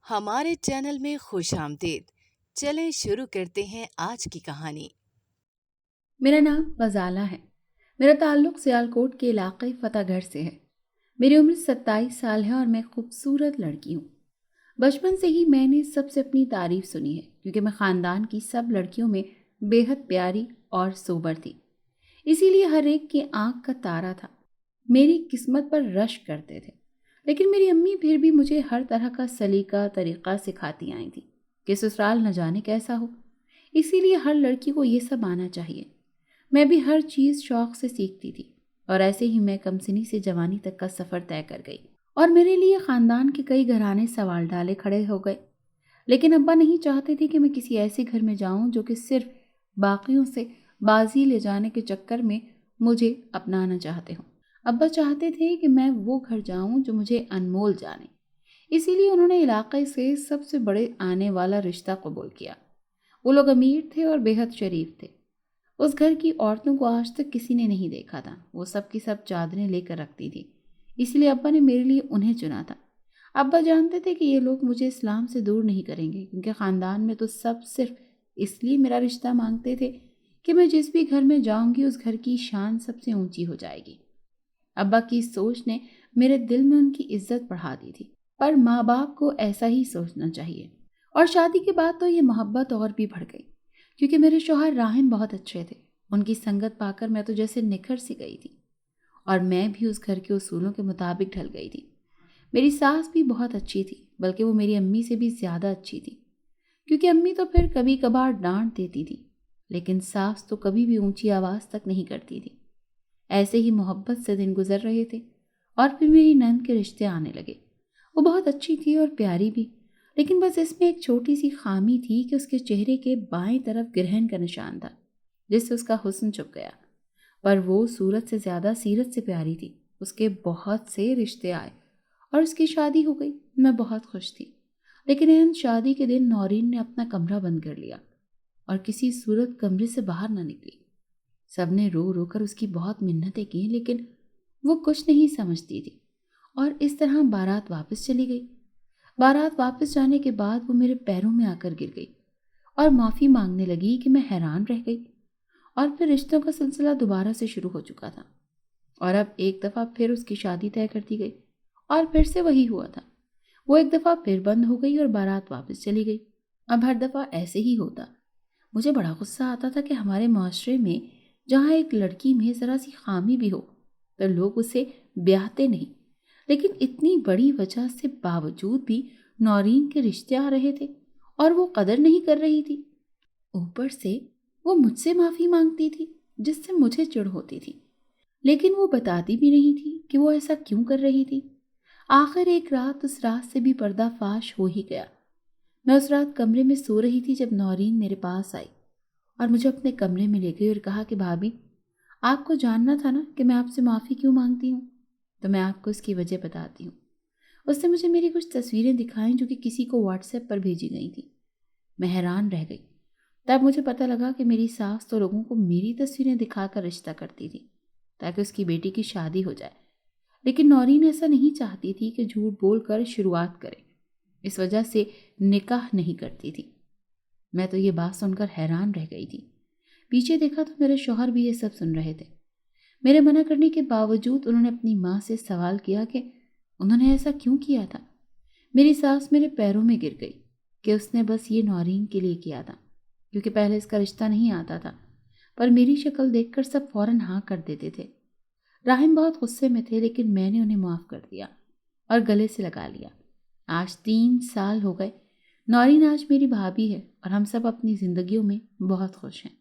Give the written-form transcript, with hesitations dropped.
ہمارے چینل میں خوش آمدید۔ چلیں شروع کرتے ہیں آج کی کہانی۔ میرا نام غزالہ ہے۔ میرا تعلق سیالکوٹ کے علاقے فتح گڑھ سے ہے۔ میری عمر 27 سال ہے اور میں خوبصورت لڑکی ہوں۔ بچپن سے ہی میں نے سب سے اپنی تعریف سنی ہے کیونکہ میں خاندان کی سب لڑکیوں میں بے حد پیاری اور سوبر تھی، اسی لیے ہر ایک کی آنکھ کا تارا تھا، میری قسمت پر رشک کرتے تھے۔ لیکن میری امی پھر بھی مجھے ہر طرح کا سلیقہ طریقہ سکھاتی آئی تھی کہ سسرال نہ جانے کیسا ہو، اسی لیے ہر لڑکی کو یہ سب آنا چاہیے۔ میں بھی ہر چیز شوق سے سیکھتی تھی اور ایسے ہی میں کمسنی سے جوانی تک کا سفر طے کر گئی اور میرے لیے خاندان کے کئی گھرانے سوال ڈالے کھڑے ہو گئے۔ لیکن ابا نہیں چاہتے تھے کہ میں کسی ایسے گھر میں جاؤں جو کہ صرف باقیوں سے بازی لے جانے کے چکر میں مجھے اپنانا چاہتے ہوں۔ ابا چاہتے تھے کہ میں وہ گھر جاؤں جو مجھے انمول جانے، اسی لیے انہوں نے علاقے سے سب سے بڑے آنے والا رشتہ قبول کیا۔ وہ لوگ امیر تھے اور بے حد شریف تھے۔ اس گھر کی عورتوں کو آج تک کسی نے نہیں دیکھا تھا، وہ سب کی سب چادریں لے کر رکھتی تھی، اس لیے ابا نے میرے لیے انہیں چنا تھا۔ ابا جانتے تھے کہ یہ لوگ مجھے اسلام سے دور نہیں کریں گے کیونکہ خاندان میں تو سب صرف اس لیے میرا رشتہ مانگتے تھے کہ میں جس بھی گھر میں جاؤں گی اس گھر کی شان سب سے اونچی ہو جائے گی۔ ابا کی سوچ نے میرے دل میں ان کی عزت بڑھا دی تھی، پر ماں باپ کو ایسا ہی سوچنا چاہیے۔ اور شادی کے بعد تو یہ محبت اور بھی بڑھ گئی کیونکہ میرے شوہر راہن بہت اچھے تھے۔ ان کی سنگت پا کر میں تو جیسے نکھر سی گئی تھی اور میں بھی اس گھر کے اصولوں کے مطابق ڈھل گئی تھی۔ میری ساس بھی بہت اچھی تھی، بلکہ وہ میری امی سے بھی زیادہ اچھی تھی، کیونکہ امی تو پھر کبھی کبھار ڈانٹ دیتی تھی لیکن ساس تو کبھی بھی اونچی آواز تک نہیں کرتی تھی۔ ایسے ہی محبت سے دن گزر رہے تھے اور پھر میری نند کے رشتے آنے لگے۔ وہ بہت اچھی تھی اور پیاری بھی، لیکن بس اس میں ایک چھوٹی سی خامی تھی کہ اس کے چہرے کے بائیں طرف گرہن کا نشان تھا جس سے اس کا حسن چھپ گیا، پر وہ صورت سے زیادہ سیرت سے پیاری تھی۔ اس کے بہت سے رشتے آئے اور اس کی شادی ہو گئی۔ میں بہت خوش تھی، لیکن این شادی کے دن نورین نے اپنا کمرہ بند کر لیا اور کسی صورت کمرے سے باہر نہ نکلی۔ سب نے رو رو کر اس کی بہت منتیں کی لیکن وہ کچھ نہیں سمجھتی تھی اور اس طرح بارات واپس چلی گئی۔ بارات واپس جانے کے بعد وہ میرے پیروں میں آ کر گر گئی اور معافی مانگنے لگی کہ میں حیران رہ گئی۔ اور پھر رشتوں کا سلسلہ دوبارہ سے شروع ہو چکا تھا اور اب ایک دفعہ پھر اس کی شادی طے کر دی گئی اور پھر سے وہی ہوا تھا۔ وہ ایک دفعہ پھر بند ہو گئی اور بارات واپس چلی گئی۔ اب ہر دفعہ ایسے ہی ہوتا۔ مجھے بڑا غصہ آتا تھا کہ ہمارے معاشرے میں جہاں ایک لڑکی میں ذرا سی خامی بھی ہو تو لوگ اسے بیاہتے نہیں، لیکن اتنی بڑی وجہ سے باوجود بھی نورین کے رشتے آ رہے تھے اور وہ قدر نہیں کر رہی تھی۔ اوپر سے وہ مجھ سے معافی مانگتی تھی جس سے مجھے چڑ ہوتی تھی، لیکن وہ بتاتی بھی نہیں تھی کہ وہ ایسا کیوں کر رہی تھی۔ آخر ایک رات اس رات سے بھی پردہ فاش ہو ہی گیا۔ میں اس رات کمرے میں سو رہی تھی جب نورین میرے پاس آئی اور مجھے اپنے کمرے میں لے گئی اور کہا کہ بھابھی، آپ کو جاننا تھا نا کہ میں آپ سے معافی کیوں مانگتی ہوں، تو میں آپ کو اس کی وجہ بتاتی ہوں۔ اس نے مجھے میری کچھ تصویریں دکھائیں جو کہ کسی کو واٹس ایپ پر بھیجی گئی تھیں۔ میں حیران رہ گئی۔ تب مجھے پتہ لگا کہ میری ساس تو لوگوں کو میری تصویریں دکھا کر رشتہ کرتی تھی تاکہ اس کی بیٹی کی شادی ہو جائے، لیکن نورین ایسا نہیں چاہتی تھی کہ جھوٹ بول کر شروعات کرے، اس وجہ سے نکاح نہیں کرتی تھی۔ میں تو یہ بات سن کر حیران رہ گئی تھی۔ پیچھے دیکھا تو میرے شوہر بھی یہ سب سن رہے تھے۔ میرے منع کرنے کے باوجود انہوں نے اپنی ماں سے سوال کیا کہ انہوں نے ایسا کیوں کیا تھا۔ میری ساس میرے پیروں میں گر گئی کہ اس نے بس یہ نورین کے لیے کیا تھا کیونکہ پہلے اس کا رشتہ نہیں آتا تھا، پر میری شکل دیکھ کر سب فوراً ہاں کر دیتے تھے۔ راہم بہت غصے میں تھے لیکن میں نے انہیں معاف کر دیا اور گلے سے لگا لیا۔ آج 3 سال ہو گئے۔ نورین آج میری بھابھی ہے اور ہم سب اپنی زندگیوں میں بہت خوش ہیں۔